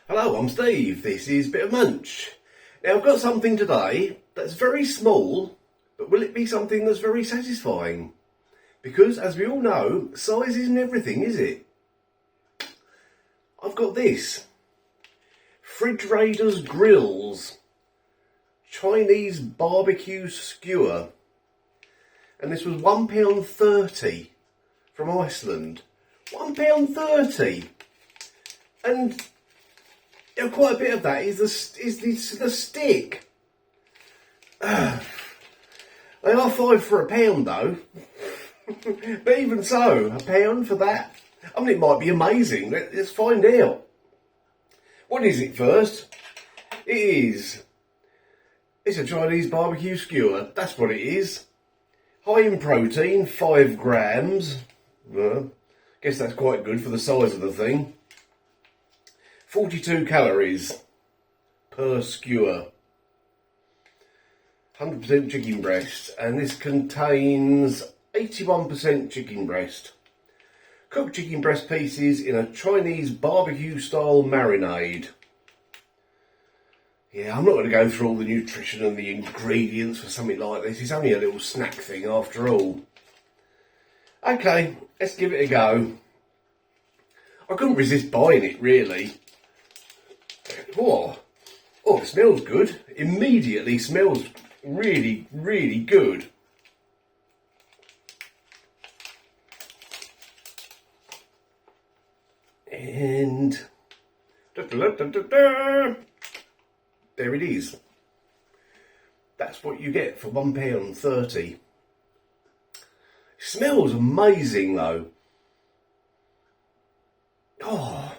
Hello, I'm Steve. This is Bit of Munch. Now, I've got something today that's very small, but will it be something that's very satisfying? Because, as we all know, size isn't everything, is it? I've got this. Fridge Raiders Grills. Chinese BBQ Skewer. And this was £1.30 from Iceland. £1.30. And quite a bit of that is the stick. They are £5 for £1 though. But even so, £1 for that? I mean, it might be amazing. Let's find out. What is it first? It's a Chinese barbecue skewer. That's what it is. High in protein, 5 grams. Guess that's quite good for the size of the thing. 42 calories per skewer. 100% chicken breast, and this contains 81% chicken breast. Cooked chicken breast pieces in a Chinese barbecue style marinade. Yeah, I'm not going to go through all the nutrition and the ingredients for something like this. It's only a little snack thing after all. Okay, let's give it a go. I couldn't resist buying it, really. Oh, it smells good. Immediately smells really, really good. And there it is. That's what you get for £1.30. Smells amazing though. Oh.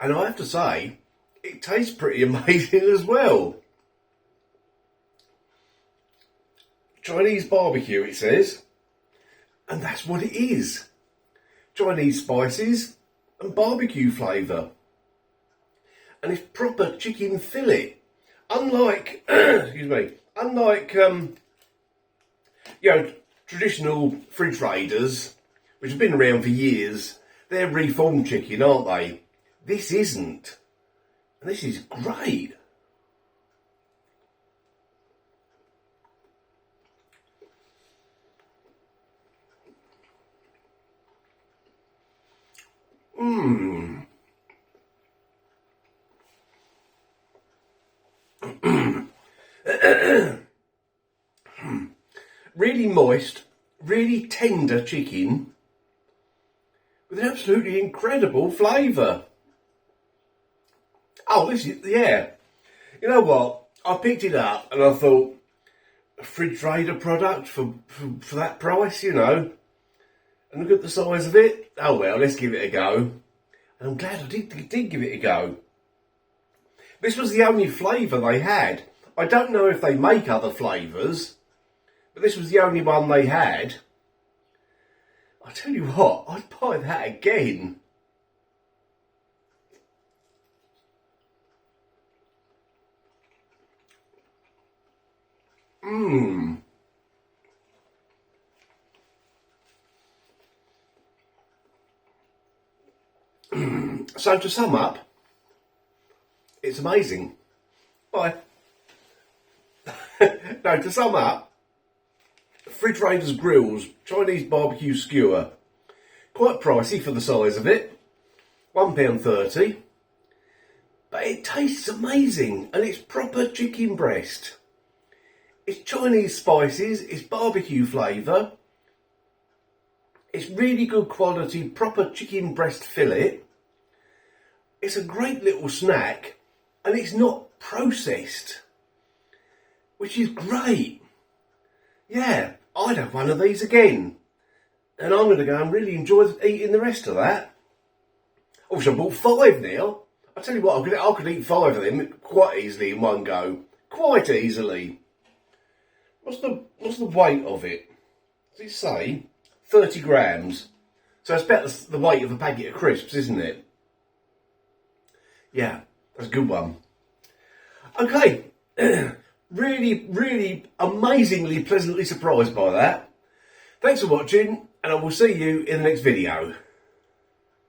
And I have to say, it tastes pretty amazing as well. Chinese barbecue, it says. And that's what it is. Chinese spices and barbecue flavour. And it's proper chicken fillet. Unlike, traditional fridge raiders, which have been around for years. They're reformed chicken, aren't they? This isn't. And this is great. Really moist, really tender chicken with an absolutely incredible flavour. Oh, this is, yeah. You know what? I picked it up and I thought, a fridge raider product for that price, you know. And look at the size of it. Oh well, let's give it a go. And I'm glad I did give it a go. This was the only flavour they had. I don't know if they make other flavours, but this was the only one they had. I tell you what, I'd buy that again. So to sum up, it's amazing. Bye. No, to sum up, Fridge Raiders Grills, Chinese barbecue skewer. Quite pricey for the size of it. £1.30. But it tastes amazing and it's proper chicken breast. It's Chinese spices, it's barbecue flavour. It's really good quality, proper chicken breast fillet. It's a great little snack and it's not processed, which is great. Yeah, I'd have one of these again. And I'm going to go and really enjoy eating the rest of that. I wish I bought 5 now. I tell you what, I could eat 5 of them quite easily in one go. Quite easily. What's the weight of it? Does it say 30 grams? So it's about the weight of a packet of crisps, isn't it? Yeah, that's a good one. Okay, really, really amazingly pleasantly surprised by that. Thanks for watching, and I will see you in the next video.